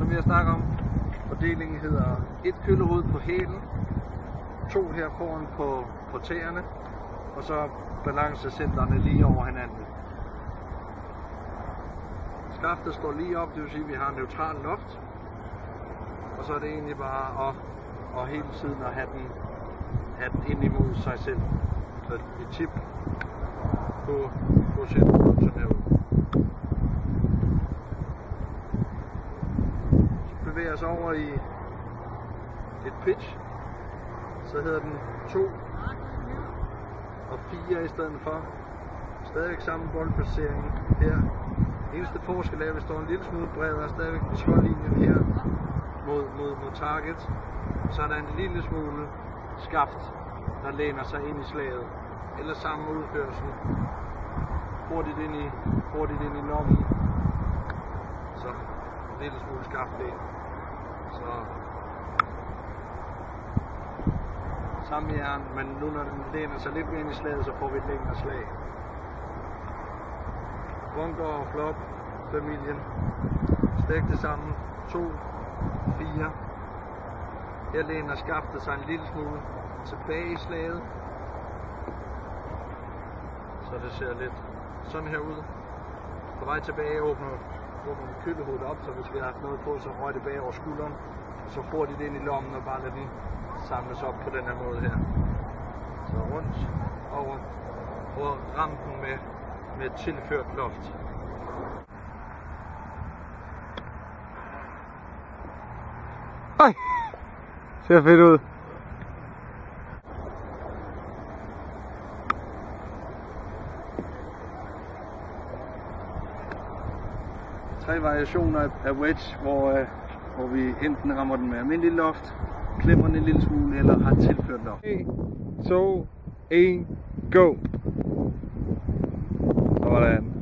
som jeg snakker om. Fordelingen hedder 1 kølerod på hælen, 2 her foran på tæerne, og så balancecentrene lige over hinanden. Skaftet står lige op, det vil sige, at vi har neutral loft, og så er det egentlig bare at hele tiden at have den ind imod sig selv. Så et tip på centrum, sådan her ud. Så bevæger os over i et pitch, så hedder den 2 og 4 i stedet for. Stadig samme boldplacering her. Eneste forskel er, at vi står en lille smule bredere, stadigvæk på skållinjen her mod target. Så er der en lille smule skaft, der læner sig ind i slaget. Eller samme udførsel. Hurtigt ind i lommen. Så en lille smule skaft ind. Så samme jern, men nu når den læner sig lidt mere ind i slaget, så får vi et længere slag. Bunker og flop, familien. Stik det sammen. 2, 4. Her læner skaftet sig en lille smule tilbage i slaget. Så det ser lidt sådan her ud. På vej tilbage åbner vi kølehovedet op, så hvis vi har haft noget på, så røg det bag over skulderen. Så hurtigt ind i lommen og bare lade den samles op på den her måde her. Så rundt og rundt. Og rampen med tilført loft. Ej! Ser fedt ud. Tre variationer af wedge, hvor vi enten rammer den med almindelig loft, klemmer den en lille smule eller har tilført loft. 3, 2, 1, go! Sådan.